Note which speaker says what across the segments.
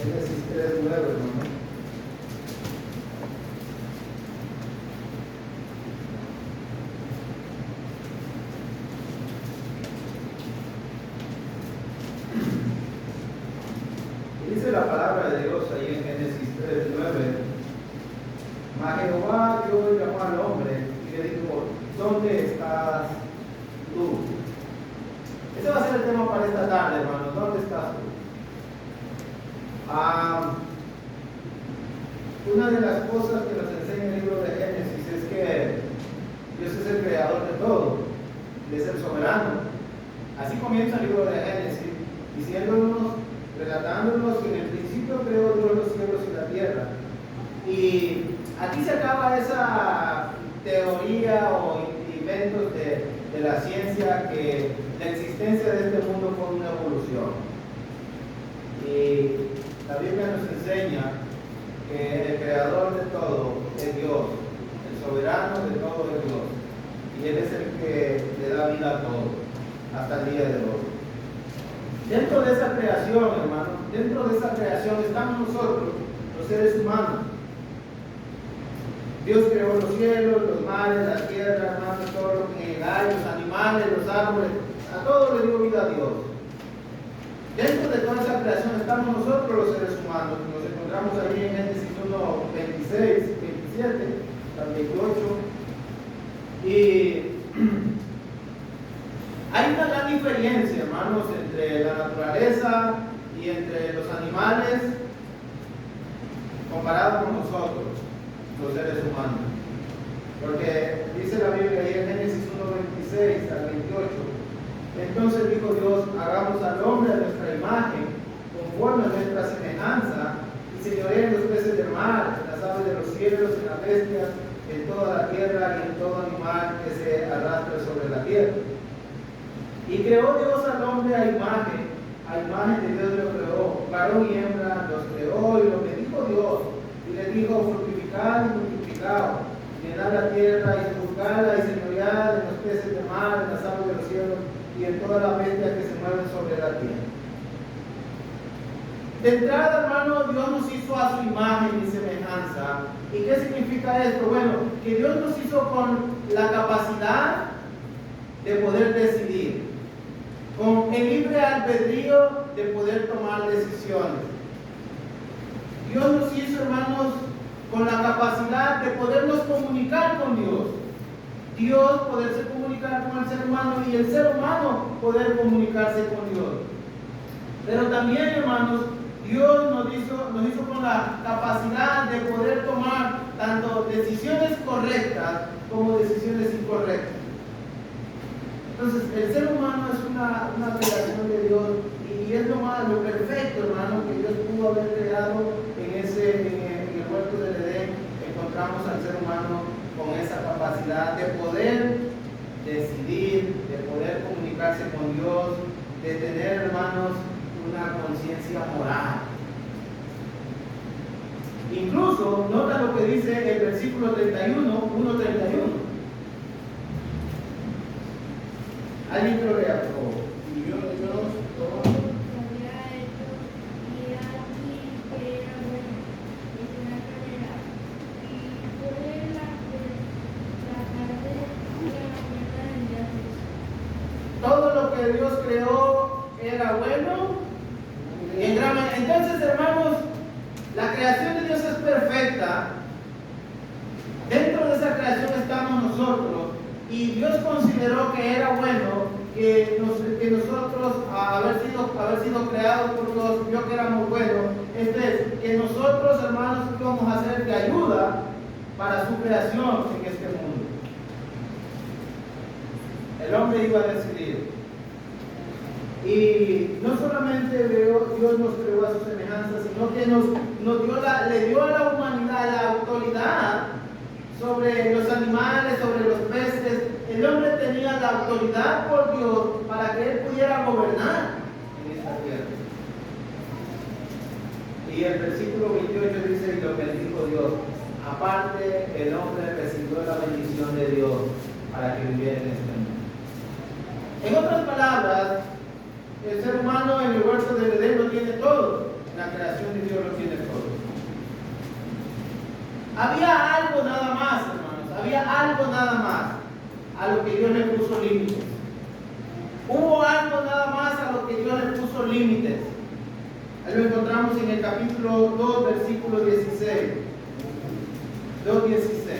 Speaker 1: Génesis 3:9, hermano. Dice la palabra de Dios ahí en Génesis 3:9. Mas Jehová Dios llamó al hombre y le dijo: ¿dónde estás tú? Ese va a ser el tema para esta tarde, hermanos. ¿Dónde estás tú? Una de las cosas que nos enseña el libro de Génesis es que Dios es el creador de todo, Él es el soberano. Así comienza el libro de Génesis, diciéndonos, relatándonos que en el principio creó Dios los cielos y la tierra. Y aquí se acaba esa teoría o inventos de la ciencia que la existencia de este mundo fue una evolución. Y la Biblia nos enseña que el creador de todo es Dios, el soberano de todo es Dios, y Él es el que le da vida a todo, hasta el día de hoy. Dentro de esa creación, hermano, dentro de esa creación estamos nosotros, los seres humanos. Dios creó los cielos, los mares, la tierra, hermano, todo lo que hay, los animales, los árboles, a todo le dio vida a Dios. Dentro de toda esa creación estamos nosotros los seres humanos. Nos encontramos ahí en Génesis 1, 26, 27, 28. Y hay una gran diferencia, hermanos, entre la naturaleza y entre los animales comparado con nosotros, los seres humanos. Porque dice la Biblia ahí en Génesis 1, 26 al 28. Entonces dijo Dios: hagamos al hombre a nuestra imagen, conforme a nuestra semejanza, y señoreen los peces del mar, en las aves de los cielos, en las bestias, en toda la tierra y en todo animal que se arrastre sobre la tierra. Y creó Dios al hombre a imagen de Dios lo creó, varón y hembra los creó, y lo bendijo Dios, y le dijo: fructificad y multiplicaos, llenad la tierra y sojuzgadla y señoread en los peces del mar, en las aves de los cielos y en todas las bestias que se mueven sobre la tierra. De entrada, hermano, Dios nos hizo a su imagen y semejanza. ¿Y qué significa esto? Bueno, que Dios nos hizo con la capacidad de poder decidir, con el libre albedrío de poder tomar decisiones. Dios nos hizo, hermanos, con la capacidad de podernos comunicar con Dios. Dios poderse comunicar con el ser humano y el ser humano poder comunicarse con Dios. Pero también, hermanos, Dios nos hizo con la capacidad de poder tomar tanto decisiones correctas como decisiones incorrectas. Entonces, el ser humano es una creación de Dios y es lo perfecto, hermano, que Dios pudo haber creado en el huerto del Edén. Encontramos al ser humano con esa capacidad de poder decidir, de poder comunicarse con Dios, de tener, hermanos, una conciencia moral. Incluso, nota lo que dice el versículo 31, 1:31. Alguien que lo lea, por favor.
Speaker 2: Y vio Dios todo
Speaker 3: había hecho, y aquí era bueno, y una cadera, y fue la tarde y la mañana del día 6.
Speaker 1: Todo lo que Dios creó era bueno. Entonces, hermanos, la creación de Dios es perfecta. Dentro de esa creación estamos nosotros. Y Dios consideró que era bueno que nosotros, haber sido creados por Dios, vio que éramos buenos. Que nosotros, hermanos, íbamos a ser de ayuda para su creación en este mundo. El hombre iba a decidir. Y no solamente Dios nos creó a su semejanza, sino que le dio a la humanidad la autoridad sobre los animales, sobre los peces. El hombre tenía la autoridad por Dios para que él pudiera gobernar en esta tierra. Y el versículo 28 dice: y lo bendijo Dios. Aparte, el hombre recibió la bendición de Dios para que viviera en este mundo. En otras palabras, el ser humano en el huerto del Edén lo tiene todo. En la creación de Dios lo tiene todo. Había algo nada más, hermanos. Había algo nada más a lo que Dios le puso límites. Hubo algo nada más a lo que Dios le puso límites. Ahí lo encontramos en el capítulo 2, versículo 16. 2:16.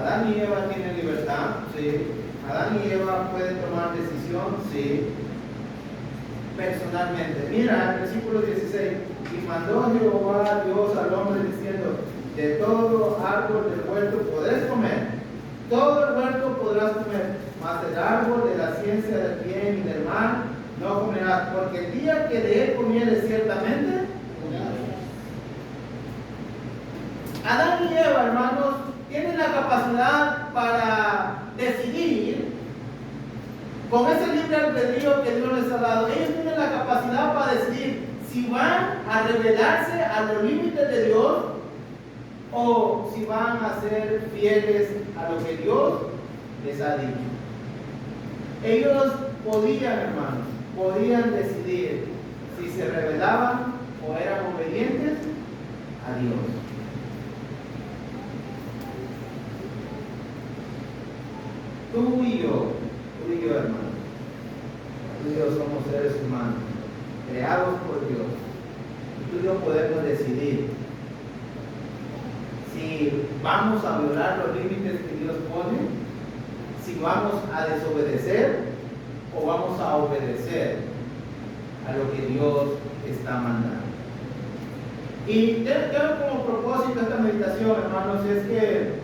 Speaker 1: Adán y Eva tienen libertad, sí. Adán y Eva pueden tomar decisión, sí. Personalmente. Mira, el versículo 16. Y mandó Jehová Dios al hombre diciendo: de todo árbol del huerto podrás comer, todo el huerto podrás comer, mas el árbol de la ciencia del bien y del mal no comerás, porque el día que de él comieres ciertamente. Adán y Eva, hermanos, tienen la capacidad para decidir con ese libre albedrío que Dios les ha dado. Ellos tienen la capacidad para decidir si van a rebelarse a los límites de Dios o si van a ser fieles a lo que Dios les ha dicho. Ellos podían, hermanos, podían decidir si se rebelaban o eran obedientes a Dios. Tú y yo, hermano, tú y yo somos seres humanos, creados por Dios. Y tú y yo podemos decidir si vamos a violar los límites que Dios pone, si vamos a desobedecer o vamos a obedecer a lo que Dios está mandando. Y tengo como propósito esta meditación, hermanos, es que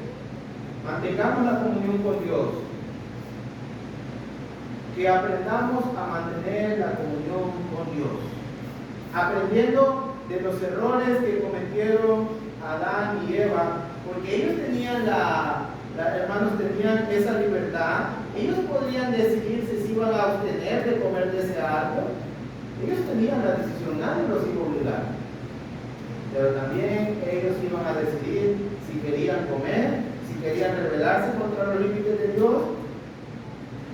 Speaker 1: mantengamos la comunión con Dios, que aprendamos a mantener la comunión con Dios, aprendiendo de los errores que cometieron Adán y Eva, porque ellos tenían hermanos, tenían esa libertad. Ellos podrían decidir si se iban a abstener de comer de ese árbol. Ellos tenían la decisión, nadie los iba a obligar. Pero también ellos iban a decidir si querían comer, si querían rebelarse contra los límites de Dios.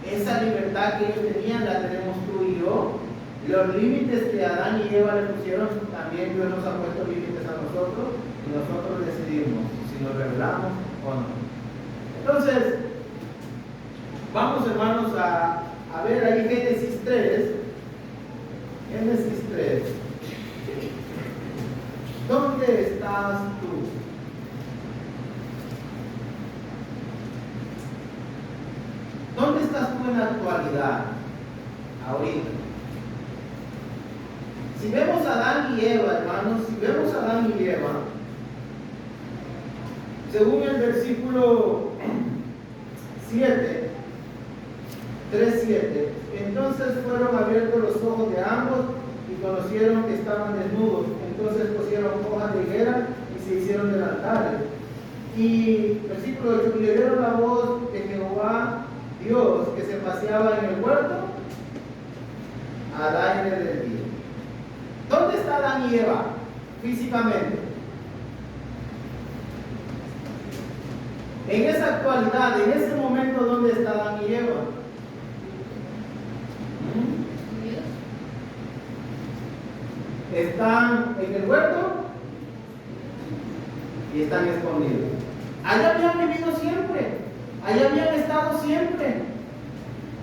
Speaker 1: Esa libertad que ellos tenían la tenemos tú y yo. Los límites que Adán y Eva le pusieron, también Dios nos ha puesto límites a nosotros y nosotros decidimos si nos rebelamos o no. Entonces, vamos, hermanos, a ver ahí Génesis 3. Génesis 3. ¿Dónde estás tú? ¿Dónde estás tú en la actualidad? Ahorita. Si vemos a Adán y Eva, hermanos, si vemos a Adán y Eva, según el versículo 7, 3:7, entonces fueron abiertos los ojos de ambos y conocieron que estaban desnudos. Entonces cosieron hojas de higuera y se hicieron delantales. Y versículo 8, y oyeron la voz de Jehová Dios que se paseaba en el huerto al aire del día. ¿Dónde está Adán y Eva físicamente? En esa actualidad, en ese momento, ¿dónde está Adán y Eva? Están en el huerto y están escondidos. Allá habían vivido siempre, allá habían estado siempre.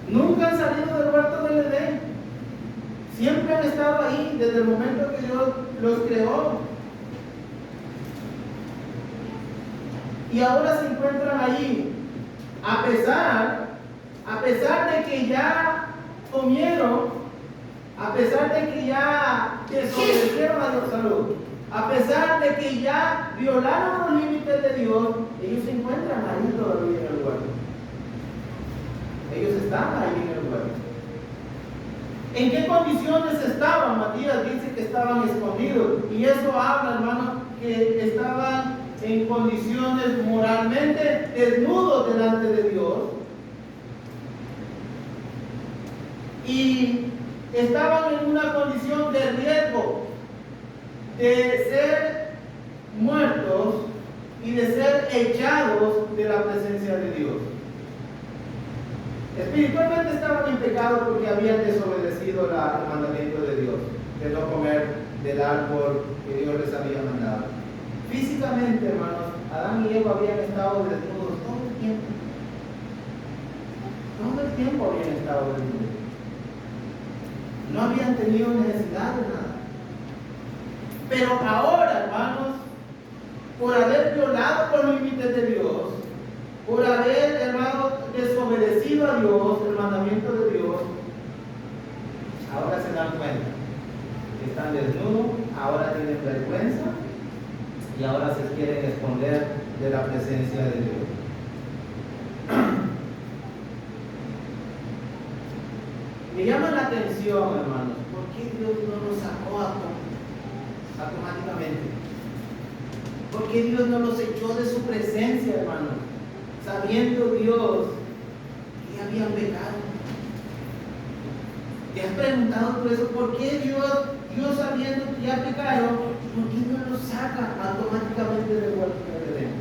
Speaker 1: Nunca han salido del huerto del Edén. Siempre han estado ahí desde el momento que Dios los creó. Y ahora se encuentran allí, a pesar de que ya comieron, a pesar de que ya desobedecieron a Dios, salud, a pesar de que ya violaron los límites de Dios, ellos se encuentran ahí todavía en el huerto. Ellos están ahí en el huerto. ¿En qué condiciones estaban? Matías dice que estaban escondidos. Y eso habla, hermano, que estaban en condiciones moralmente desnudos delante de Dios. Y estaban en una condición de riesgo de ser muertos y de ser echados de la presencia de Dios. Espiritualmente estaban en pecado porque habían desobedecido el mandamiento de Dios, de no comer del árbol que Dios les había mandado. Físicamente, hermanos, Adán y Eva habían estado desnudos todo el tiempo. Todo el tiempo habían estado desnudos. No habían tenido necesidad de nada. Pero ahora, hermanos, por haber violado los límites de Dios, por haber, hermanos, desobedecido a Dios, el mandamiento de Dios, ahora se dan cuenta que están desnudos, ahora tienen vergüenza y ahora se quieren esconder de la presencia de Dios. Me llama la atención, hermanos, ¿por qué Dios no los sacó automáticamente? ¿Por qué Dios no los echó de su presencia, hermanos? Sabiendo Dios que habían pecado. ¿Te has preguntado por eso? ¿Por qué Dios sabiendo que ya pecaron, por qué no los saca automáticamente del huerto del Edén?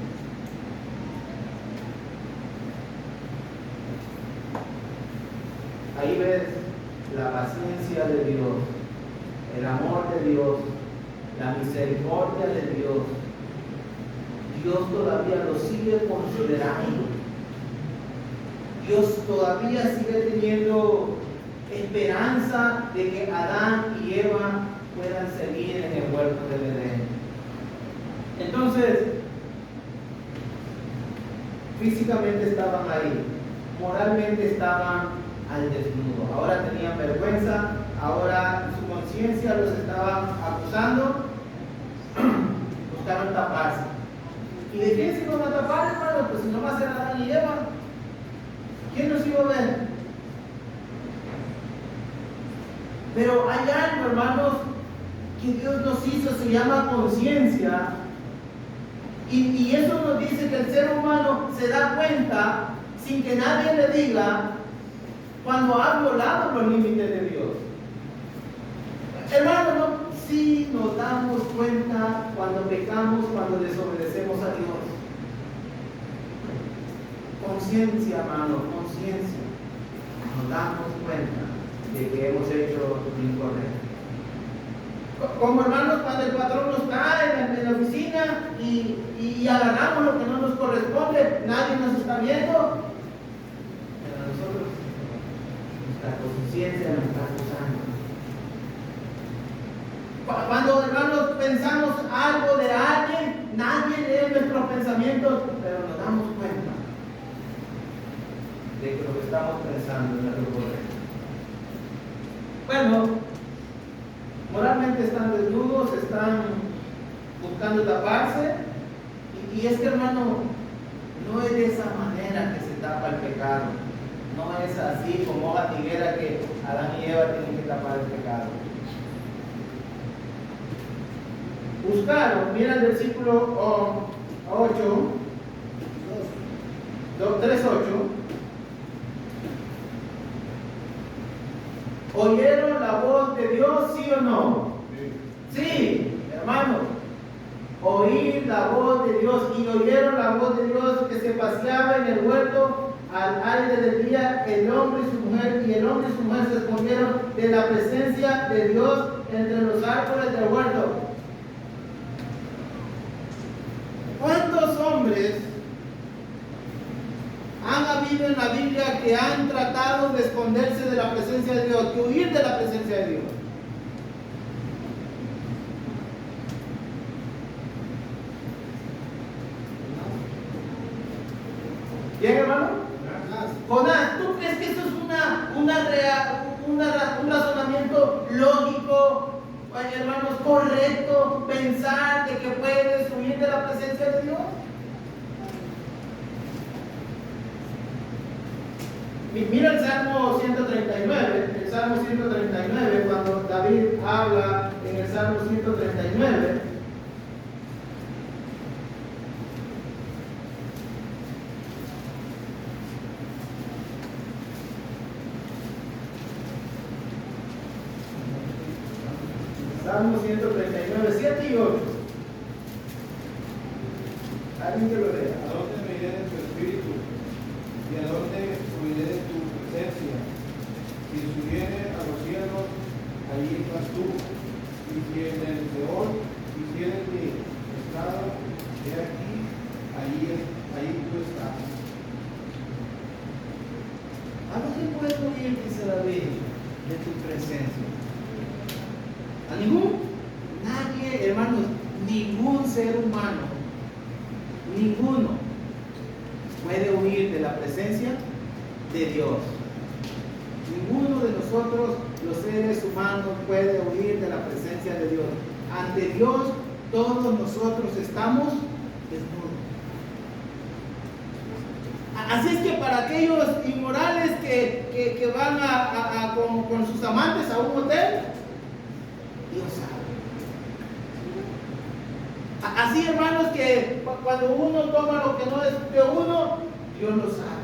Speaker 1: Ahí ves la paciencia de Dios, el amor de Dios, la misericordia de Dios. Dios todavía lo sigue considerando. Dios todavía sigue teniendo esperanza de que Adán y Eva puedan seguir en el huerto del Edén. Entonces, físicamente estaban ahí, moralmente estaban al desnudo. Ahora tenían vergüenza, ahora su conciencia los estaba acusando, buscaron taparse. ¿Y de quién se iban a tapar, hermano? Pues si no va a ser Adán y Eva, ¿quién los iba a ver? Pero hay algo, hermanos, que Dios nos hizo, se llama conciencia. Y eso nos dice que el ser humano se da cuenta, sin que nadie le diga, cuando ha violado los límites de Dios. Hermanos, sí nos damos cuenta cuando pecamos, cuando desobedecemos a Dios. Conciencia, hermano, conciencia. Nos damos cuenta de que hemos hecho lo incorrecto. Como hermanos, cuando el patrón nos cae en la oficina y agarramos lo que no nos corresponde, nadie nos está viendo, pero nosotros, nuestra conciencia nos está acusando. Cuando, hermanos, pensamos algo de alguien, nadie lee nuestros pensamientos, pero nos damos cuenta de que lo que estamos pensando no es lo correcto. Bueno, moralmente están desnudos, están buscando taparse, y es que, hermano, no es de esa manera que se tapa el pecado. No es así como hoja tiguera que Adán y Eva tienen que tapar el pecado. Buscaron, mira el versículo 8, 3:8. ¿Oyeron la voz de Dios, sí o no? Sí, hermanos. Oír la voz de Dios, y oyeron la voz de Dios que se paseaba en el huerto al aire del día, el hombre y su mujer, y el hombre y su mujer se escondieron de la presencia de Dios entre los árboles del huerto. ¿Cuántos hombres han habido en la Biblia que han tratado de esconderse de la presencia de Dios, de huir de la presencia de Dios? ¿Bien, hermano? Jonás, ¿tú crees que eso es un razonamiento lógico, hermanos, correcto, pensar de que puedes huir de la presencia de Dios? Mira el Salmo 139, cuando David habla en el Salmo 139. Salmo 139, 7 y 8. Alguien que lo lea.
Speaker 2: ¿A dónde me iré de tu espíritu? ¿Y a dónde huiré de tu
Speaker 1: huir, dice David, de tu presencia? ¿A ningún? Nadie, hermanos, ningún ser humano, ninguno puede huir de la presencia de Dios. Ninguno de nosotros, los seres humanos, puede huir de la presencia de Dios. Ante Dios, todos nosotros estamos desnudos. Así es que para aquellos inmorales que van con sus amantes a un hotel, Dios sabe. Así, hermanos, que cuando uno toma lo que no es de uno, Dios lo sabe.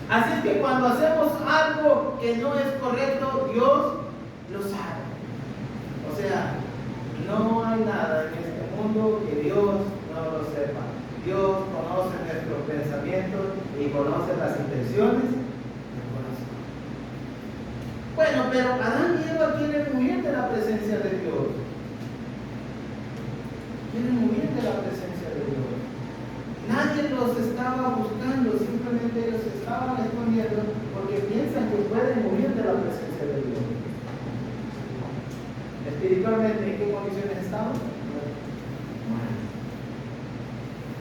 Speaker 1: Así es que cuando hacemos algo que no es correcto, Dios lo sabe. O sea, no hay nada en este mundo que Dios no lo sepa. Dios conoce nuestros pensamientos y conoce las intenciones del corazón. Bueno, pero Adán y Eva quieren huir de la presencia de Dios. Quieren huir de la presencia de Dios. Nadie los estaba buscando, simplemente ellos estaban escondiendo porque piensan que pueden huir de la presencia de Dios. Espiritualmente, ¿en qué condiciones estaban?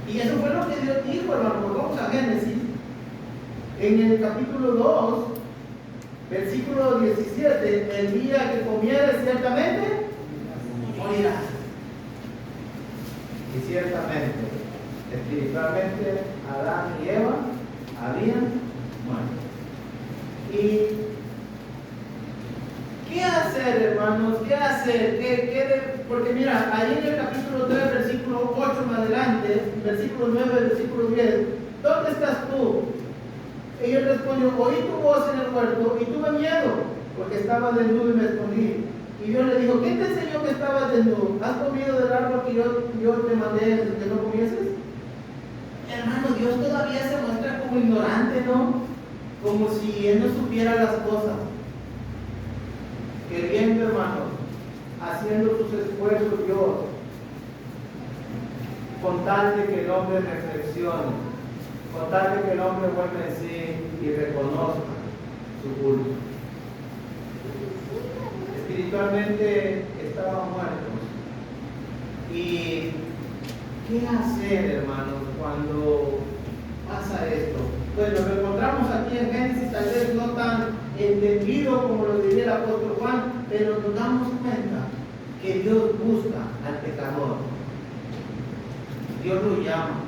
Speaker 1: Y eso fue lo que Dios dijo, hermano. Vamos a Génesis, en el capítulo 2, versículo 17: el día que comieres ciertamente morirás. Y ciertamente, espiritualmente, Adán y Eva habían muerto. ¿Y qué hacer, hermanos? ¿Qué hacer? Porque mira, ahí en el capítulo 3, versículo 8 en adelante, versículo 9, versículo 10, ¿dónde estás tú? Y él respondió: oí tu voz en el huerto y tuve miedo, porque estaba desnudo y me escondí. Y Dios le dijo: ¿quién te enseñó que estabas desnudo? ¿Has comido del árbol que yo te mandé que no comieses? Hermano, Dios todavía se muestra como ignorante, ¿no? Como si Él no supiera las cosas. Queriendo, hermanos, haciendo sus esfuerzos Dios, con tal de que el hombre reflexione, con tal de que el hombre vuelva en sí y reconozca su culpa. Espiritualmente estaban muertos. ¿Y qué hacer, hermanos, cuando pasa esto? Bueno, lo encontramos aquí en Génesis, tal vez no tan entendido como lo diría el apóstol Juan, pero nos damos cuenta que Dios busca al pecador. Dios lo llama,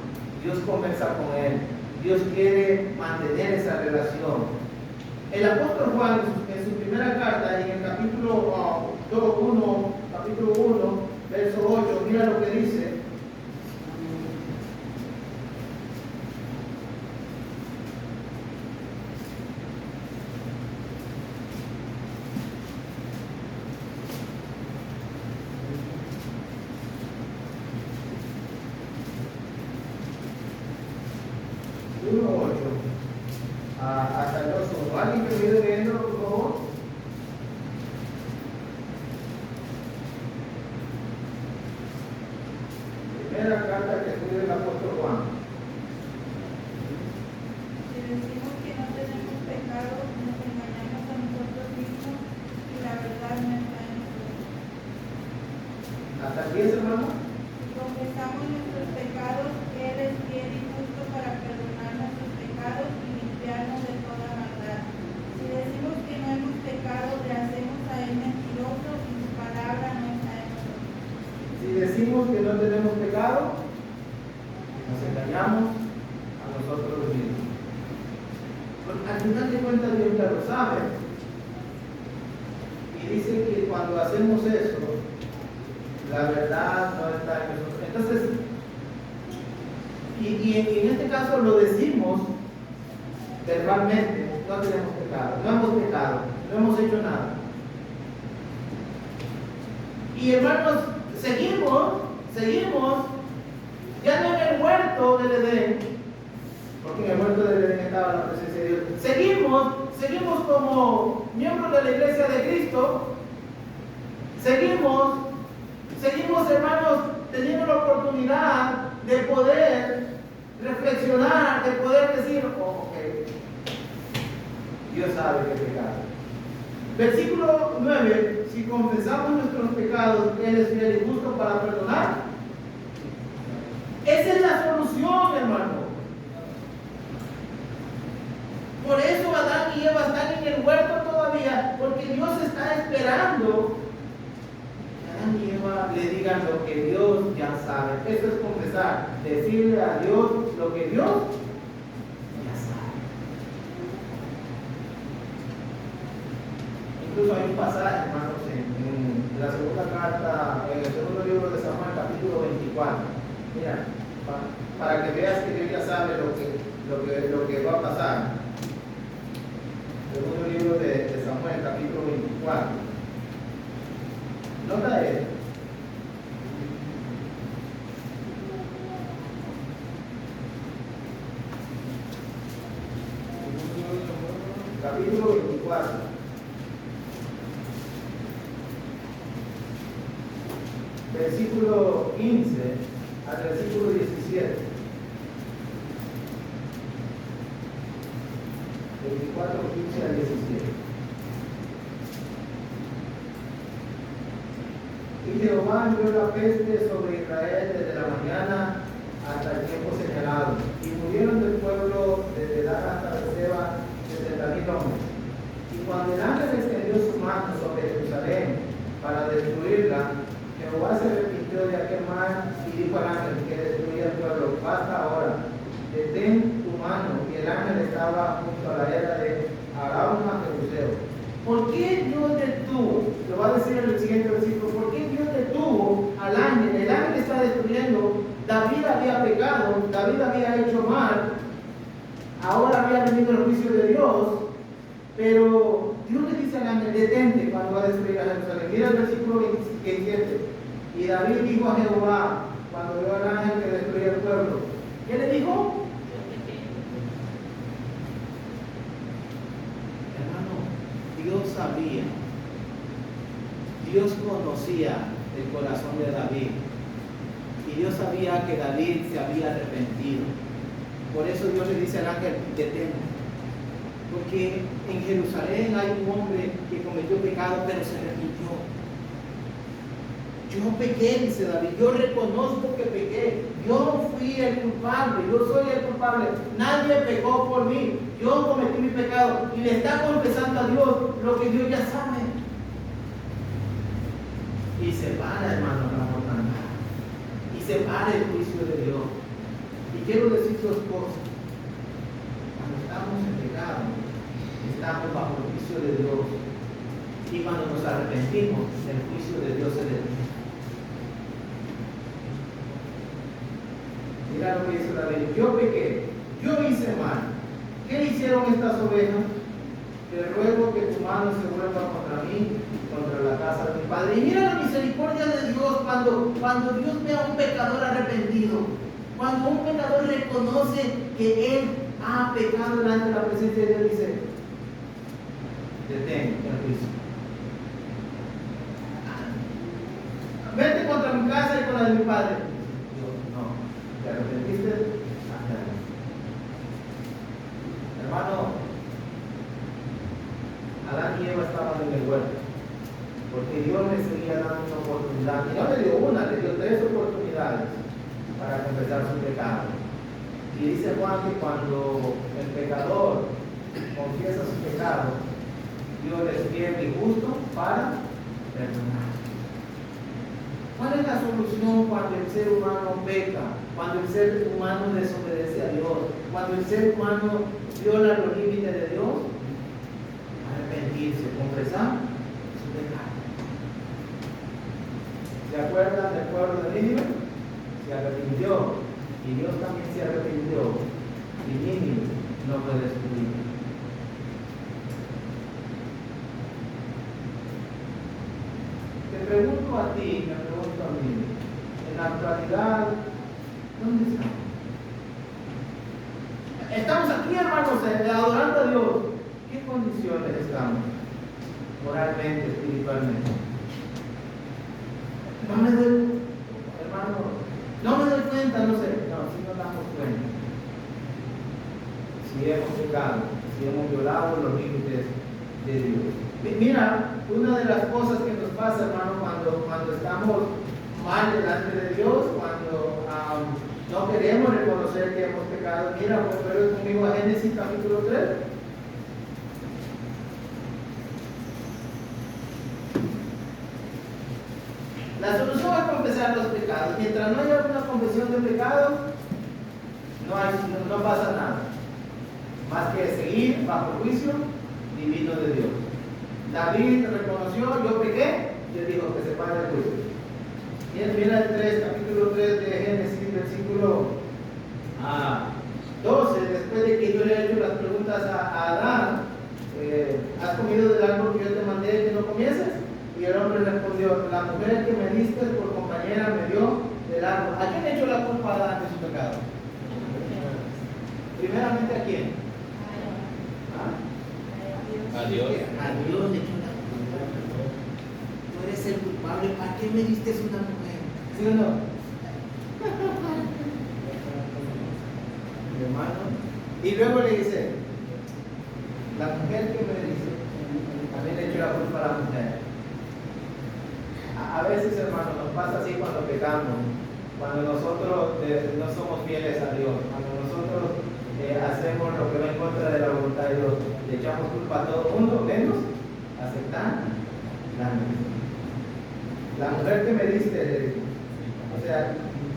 Speaker 1: Dios conversa con él, Dios quiere mantener esa relación. El apóstol Juan, en su primera carta, en el capítulo 1, verso 8, mira lo que dice. Hasta el 2. ¿Alguien que viene leyendo, por favor? Primera carta que escribe el apóstol Juan.
Speaker 4: Si decimos que no tenemos pecado, nos engañamos a nosotros mismos y la verdad no está en nosotros.
Speaker 1: ¿Hasta el 10, hermano?
Speaker 4: Si confesamos nuestros pecados, Él es fiel y justo para perdonar nuestros pecados y limpiarnos de toda maldad. Si decimos que no hemos pecado, le hacemos a Él mentiroso y su palabra no está en nosotros.
Speaker 1: Si decimos que no tenemos pecado, nos engañamos a nosotros mismos. Porque al final de cuentas Dios ya lo sabe. Y dice que cuando hacemos eso, la verdad no está en nosotros. Entonces, y en este caso lo decimos verbalmente: no tenemos pecado, no hemos pecado, no hemos hecho nada. Y hermanos, seguimos, ya no en el huerto del Edén, porque en el huerto del Edén estaba la presencia de Dios. Seguimos como miembros de la iglesia de Cristo, seguimos, hermanos, teniendo la oportunidad de poder reflexionar, de poder decir: oh, ok, Dios sabe que pecado. Versículo 9, si confesamos nuestros pecados, Él es fiel y justo para perdonar. Esa es la solución, hermano. Por eso Adán y Eva están en el huerto todavía, porque Dios está esperando que Adán y Eva le digan lo que Dios ya sabe. Eso es confesar, decirle a Dios lo que Dios ya sabe. Incluso hay un pasaje, hermanos, en la segunda carta, en el segundo libro de Samuel, capítulo 24. Mira, para que veas que Dios ya sabe lo que va a pasar. Segundo libro de Samuel, capítulo 24. Nota esto. Capítulo 24. Versículo 15 al versículo 17. 24, 15 al 17. Y Jehová envió la peste sobre Israel desde la mañana hasta el tiempo señalado. Y murieron del pueblo desde Dan hasta Berseba 60,000 hombres. Y cuando el ángel extendió su mano sobre Jerusalén para destruirla, Jehová se arrepintió de aquel mal y dijo al ángel que destruía el pueblo: basta ahora, detén tu mano. Y el ángel estaba junto a la era de Arauna Jebuseo. ¿Por qué Dios detuvo? Lo va a decir en el siguiente versículo. ¿Por qué Dios detuvo al ángel? El ángel está destruyendo. David había pecado, David había hecho mal. Ahora había venido el juicio de Dios. Pero Dios le dice al ángel: detente cuando va a destruir a Jerusalén. Mira el versículo 27. Y David dijo a Jehová cuando vio al ángel que destruía el pueblo. ¿Qué le dijo? Dios sabía, Dios conocía el corazón de David y Dios sabía que David se había arrepentido. Por eso Dios le dice al ángel: detente, porque en Jerusalén hay un hombre que cometió pecado pero se arrepintió. Yo pequé, dice David, yo reconozco que pequé, yo fui el culpable, yo soy el culpable, nadie pecó por mí, yo cometí mi pecado, y le está confesando a Dios lo que Dios ya sabe. Y se para, hermano, la mortandad, y se para el juicio de Dios. Y quiero decir dos cosas: cuando estamos en pecado, estamos bajo el juicio de Dios, y cuando nos arrepentimos, el juicio de Dios se detiene. Mira lo que dice David: yo pequé, yo hice mal. ¿Qué le hicieron estas ovejas? Te ruego que tu mano se vuelva contra mí, contra la casa de mi padre. Y mira la misericordia de Dios cuando Dios ve a un pecador arrepentido, cuando un pecador reconoce que él ha pecado delante de la presencia de Dios, dice: detén el juicio. Vete contra mi casa y con la de mi padre. ¿Te arrepentiste? Hermano, Adán y Eva estaban en el huerto, porque Dios les seguía dando una oportunidad. Y no le dio una, le dio 3 oportunidades para confesar su pecado. Y dice Juan que cuando el pecador confiesa su pecado, Dios es fiel y justo para perdonar. ¿Cuál es la solución cuando el ser humano peca? Cuando el ser humano desobedece a Dios, cuando el ser humano viola los límites de Dios: arrepentirse, confesar su pecado. ¿Se acuerdan del pueblo de Nínive? Se arrepintió, y Dios también se arrepintió, y Nínive no fue destruido. Te pregunto a ti, me pregunto a mí, en la actualidad, ¿dónde estamos? Estamos aquí, hermanos, adorando a Dios. ¿Qué condiciones estamos? Moralmente, espiritualmente. No me doy, hermano, no me doy cuenta, no sé. No, si nos damos cuenta. si hemos pecado, si hemos violado los límites de Dios. Mira, una de las cosas que nos pasa, hermano, cuando estamos mal delante de Dios, cuando no queremos reconocer que hemos pecado, mira, vuelve conmigo a Génesis capítulo 3. La solución es confesar los pecados. Mientras no haya una confesión de pecado, no pasa nada. Más que seguir bajo el juicio divino de Dios. David reconoció, yo pequé, y él dijo que se pare el juicio. Mira el capítulo 3 de Génesis, versículo 12, después de que yo le he hecho las preguntas a Adán, ¿has comido del árbol que yo te mandé que no comieses? Y el hombre respondió, la mujer que me diste por compañera me dio del árbol. ¿A quién le echó la culpa a Adán de su pecado? Primeramente, ¿a quién?
Speaker 5: A Dios.
Speaker 1: A Dios le echó la culpa. Tú eres el culpable, ¿para qué me diste una mujer? ¿Sí o no? Mi hermano. Y luego le dice, la mujer que me dice, también le echó la culpa a la mujer. A veces, hermano, nos pasa así cuando pecamos, cuando nosotros no somos fieles a Dios, cuando nosotros hacemos lo que va en contra de la voluntad de Dios, le echamos culpa a todo el mundo, menos aceptar la misma. La mujer que me diste, le digo, o sea,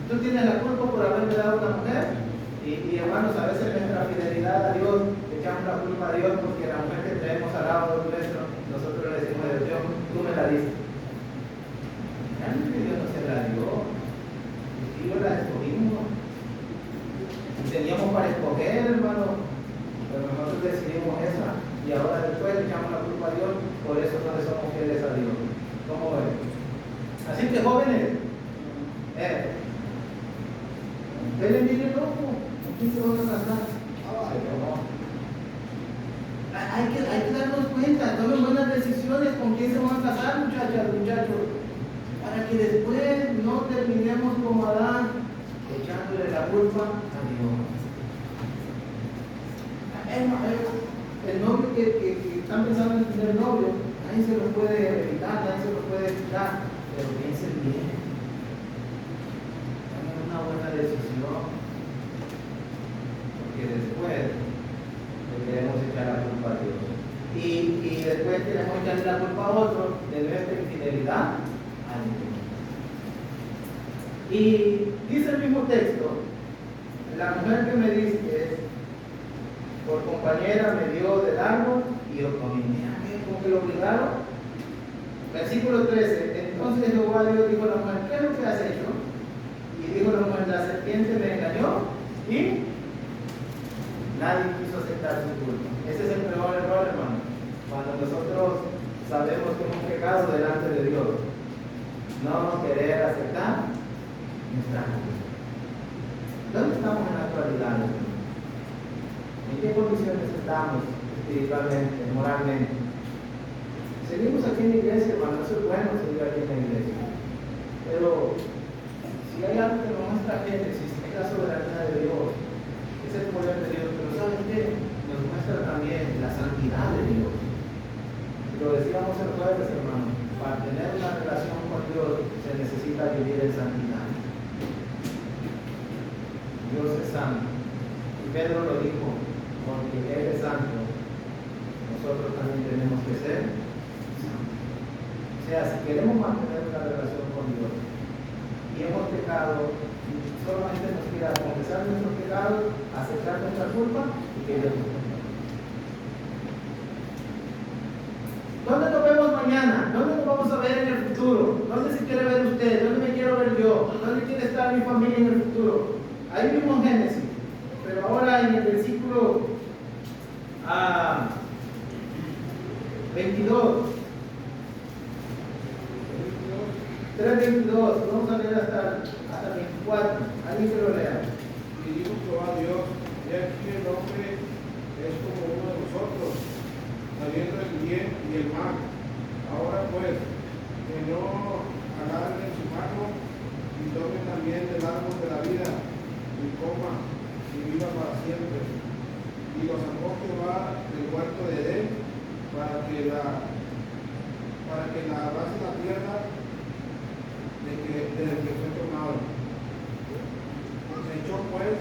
Speaker 1: tú tienes la culpa por haberme dado una mujer, y hermanos, a veces nuestra fidelidad a Dios, le echamos la culpa a Dios porque la mujer que tenemos al lado nuestro, nosotros le decimos a Dios, tú me la diste. Realmente Dios no se la dio, y yo la escogimos. Y teníamos para escoger, hermano, pero nosotros decidimos esa, y ahora después le echamos la culpa a Dios, por eso no le somos fieles a Dios. ¿Cómo ven? Así que jóvenes, ven bien loco, ¿quién se van a casar? Hay que darnos cuenta, tomen buenas decisiones con quién se van a casar, muchachos, para que después no terminemos como Adán, echándole la culpa a Dios. El novio que están pensando en tener novio, nadie se lo puede evitar, nadie se lo puede quitar, pero piensen bien. Hagan una buena decisión, porque después le queremos echar la culpa a Dios. Y después queremos echarle la culpa a otro de nuestra infidelidad. Y dice el mismo texto, la mujer que me diste por compañera me dio del árbol y yo comí. ¿Cómo que lo obligaron? Versículo 13, entonces Jehová Dios dijo a la mujer, ¿qué es lo que has hecho? Y dijo la mujer, la serpiente me engañó y nadie quiso aceptar su culpa. Ese es el peor error, hermano, cuando nosotros sabemos que hemos pecado delante de Dios. No querer aceptar nuestra culpa. ¿Dónde estamos en la actualidad? ¿En qué condiciones estamos espiritualmente, moralmente? Seguimos aquí en la iglesia, hermano, eso es bueno seguir aquí en la iglesia. Pero si hay algo que nos muestra Génesis, es la soberanía de Dios, es el poder de Dios, pero ¿saben qué? Nos muestra también la santidad de Dios. Lo decíamos el jueves, hermano. Para tener una relación con Dios se necesita vivir en santidad. Dios es santo. Y Pedro lo dijo, porque Él es santo, nosotros también tenemos que ser santos. O sea, si queremos mantener una relación con Dios y hemos pecado, solamente nos queda confesar nuestros pecados, aceptar nuestra culpa y que Dios nos perdone. ¿Dónde nos vemos mañana? ¿Dónde nos vamos a ver en el futuro? ¿Dónde se quiere ver usted? ¿Dónde me quiero ver yo? ¿Dónde quiere estar mi familia en el futuro? Ahí mismo en Génesis. Pero ahora en el versículo 22. 3:22. Vamos a leer hasta 24. Alguien que lo lea.
Speaker 2: Y dijo Jehová Dios, he aquí el hombre es como uno de nosotros, sabiendo el bien y el mal. Ahora pues, que no agarren su mano y tomen también del árbol de la vida y coma y viva para siempre. y los sacó Jehová del huerto de Edén para que labrase la tierra del que fue tomado. Echó pues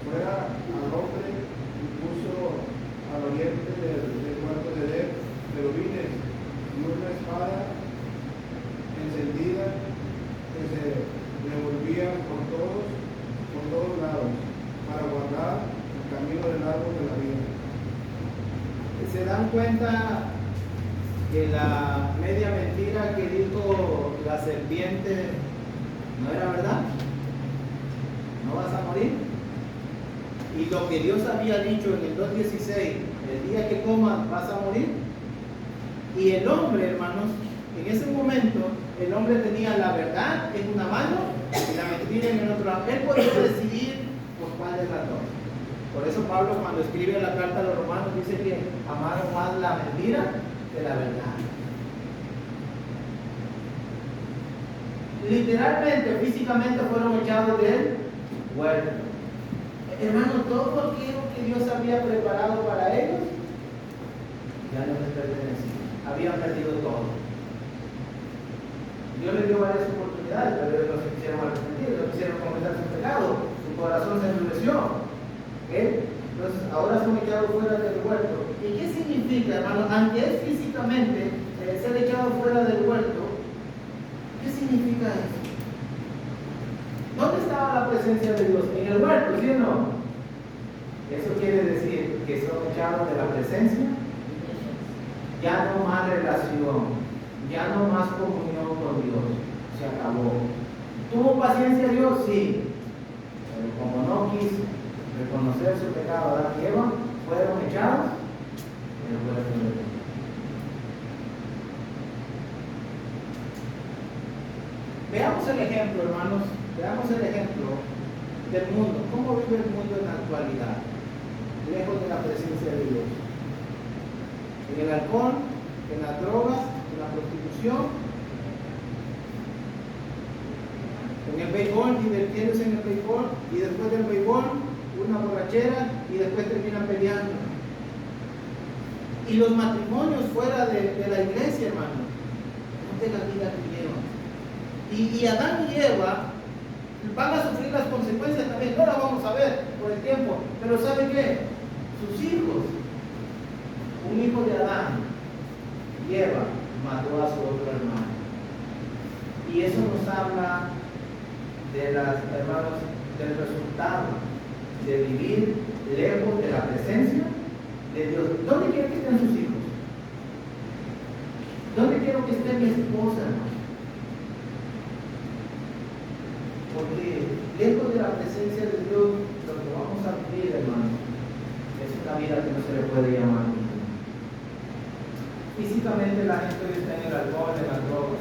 Speaker 2: fuera al hombre y puso al oriente del huerto de Edén querubines y una espada encendida que se revolvía por todos lados para guardar el camino del árbol de la vida.
Speaker 1: ¿Se dan cuenta que la media mentira que dijo la serpiente no era verdad? ¿No vas a morir? Y lo que Dios había dicho en el 2:16, el día que comas vas a morir. Y el hombre, hermanos, en ese momento, el hombre tenía la verdad en una mano y la mentira en el otro lado. Él podía decidir por cuál de las dos. Por eso Pablo, cuando escribe la carta a los romanos, dice que amaron más la mentira que la verdad. Literalmente, físicamente fueron echados del huerto. Hermano, todo aquello que Dios había preparado para ellos ya no les pertenecía. Habían perdido todo. Dios les dio varias oportunidades, pero ellos no se quisieron arrepentir, no quisieron confesar su pecado, su corazón se endureció. Entonces, ahora son echados fuera del huerto. ¿Y qué significa, hermano? Aunque es físicamente ser echado fuera del huerto, ¿qué significa eso? ¿Dónde estaba la presencia de Dios? En el huerto, ¿sí o no? Eso quiere decir que son echados de la presencia. Ya no más relación, ya no más comunión con Dios. Se acabó. ¿Tuvo paciencia Dios? Sí. Pero como no quiso reconocer su pecado, Adán y Eva fueron echados en el huerto de Dios. Veamos el ejemplo, hermanos. Veamos el ejemplo del mundo. ¿Cómo vive el mundo en la actualidad? Lejos de la presencia de Dios. En el alcohol, en las drogas, en la prostitución, en el béisbol, divirtiéndose en el béisbol, y después del béisbol, una borrachera, y después terminan peleando. Y los matrimonios fuera de la iglesia, hermano, no de la vida que llevan. Y Adán y Eva van a sufrir las consecuencias también. No las vamos a ver por el tiempo, pero ¿saben qué? Sus hijos, un hijo de Adán y Eva mató a su otro hermano. Y eso nos habla de las, hermanos, del resultado de vivir lejos de la presencia de Dios. ¿Dónde quiero que estén sus hijos? ¿Dónde quiero que esté mi esposa, hermano? Porque lejos de la presencia de Dios, lo que vamos a vivir, hermano, es una vida que no se le puede llamar vida. Físicamente la gente hoy está en el alcohol, en las drogas.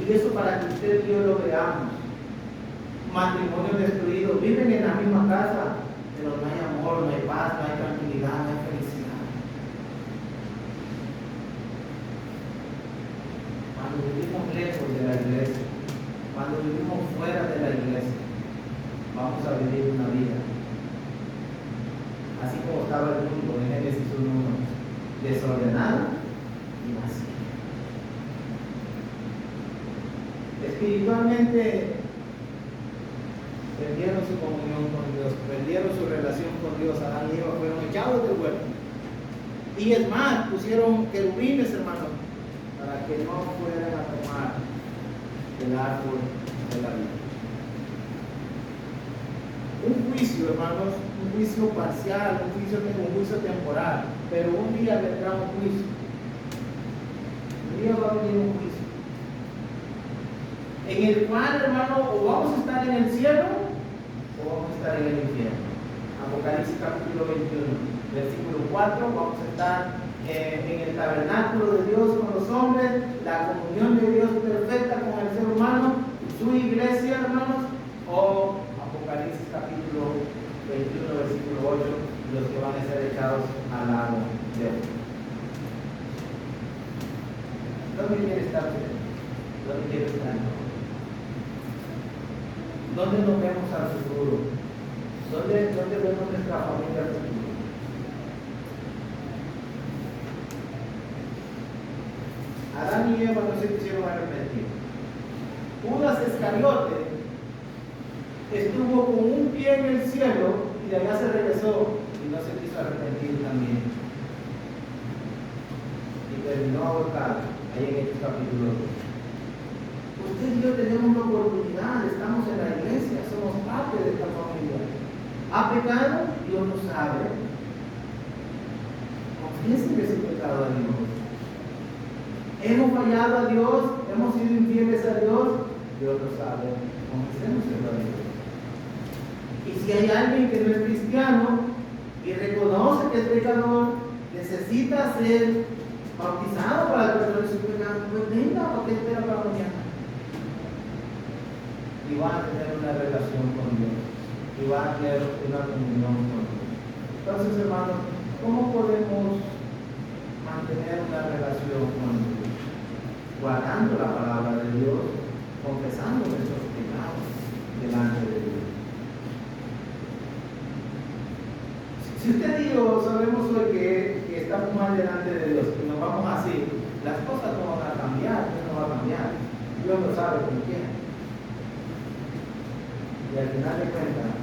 Speaker 1: Y eso para que usted y yo lo veamos. Matrimonios destruidos, viven en la misma casa, pero no hay amor, no hay paz, no hay tranquilidad, no hay felicidad. Cuando vivimos lejos de la iglesia, cuando vivimos fuera de la iglesia, vamos a vivir una vida así como estaba el mundo en Génesis 1:1, desordenada y vacía. Espiritualmente perdieron su comunión con Dios, perdieron su relación con Dios. Adán y Eva fueron echados del huerto. Y es más, pusieron querubines, hermanos, para que no fueran a tomar el árbol de la vida. Un juicio, hermanos, un juicio parcial, un juicio temporal, pero un día vendrá un juicio. Un día va a venir un juicio, en el cual, hermano, o vamos a estar en el cielo o vamos a estar en el infierno. Apocalipsis capítulo 21, versículo 4, vamos a estar en el tabernáculo de Dios con los hombres, la comunión de Dios perfecta con el ser humano, su iglesia, hermanos, o Apocalipsis capítulo 21, versículo 8, los que van a ser echados al lago de fuego. ¿Dónde quiere estar usted? ¿Dónde quiere estar? ¿Dónde nos vemos al futuro? ¿Dónde vemos nuestra familia futura? Adán y Eva no se quisieron arrepentir. Judas Iscariote estuvo con un pie en el cielo y de allá se regresó y no se quiso arrepentir también. Y terminó ahorcado, ahí en este capítulo 2. Usted y yo tenemos una oportunidad, estamos en la iglesia, somos parte de esta familia. ¿Ha pecado? Dios lo sabe. Confiesen que su pecado a Dios. ¿Hemos fallado a Dios? ¿Hemos sido infieles a Dios? Dios lo sabe. Confesemos a Dios. Y si hay alguien que no es cristiano y reconoce que es pecador, necesita ser bautizado para el perdón de su pecado, pues venga, ¿por qué espera para mañana? Y van a tener una relación con Dios. Y van a tener una comunión con Dios. Entonces, hermanos, ¿cómo podemos mantener una relación con Dios? Guardando la palabra de Dios, confesando nuestros pecados delante de Dios. Si usted y yo sabemos hoy que estamos mal delante de Dios, que nos vamos así, las cosas no van a cambiar, Dios no va a cambiar. Dios lo sabe como quiera. Y al final de cuentas,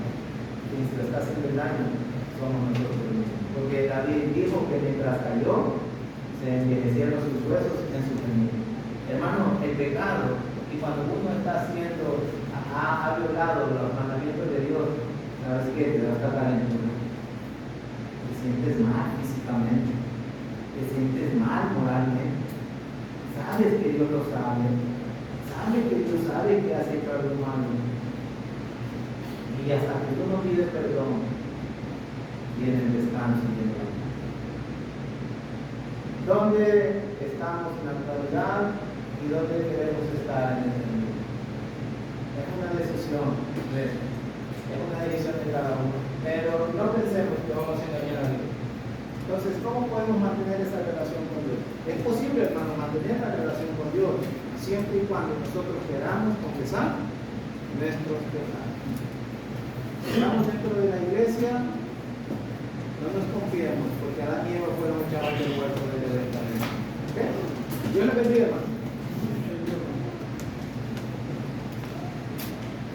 Speaker 1: quien se lo está haciendo el daño somos nosotros mismos. Porque David dijo que mientras cayó, se envejecieron sus huesos en su gemir. Hermano, el pecado, y cuando uno está haciendo, ha violado los mandamientos de Dios, ¿sabes qué? Te va a estar calentura. Te sientes mal físicamente, te sientes mal moralmente. Sabes que Dios lo sabe, sabes que Dios sabe que has hecho algo malo. Y hasta que tú no pides perdón, viene el descanso y el perdón. ¿Dónde estamos en la actualidad y dónde queremos estar en este mundo? Es una decisión, es una decisión de cada uno. Pero no pensemos que vamos a engañar a Dios. Entonces, ¿cómo podemos mantener esa relación con Dios? Es posible, hermano, mantener la relación con Dios siempre y cuando nosotros queramos confesar nuestros pecados. Estamos dentro de la iglesia, no nos confiemos, porque Adán y Eva fueron echados del huerto de Edén. ¿Okay? Dios les bendiga, hermano.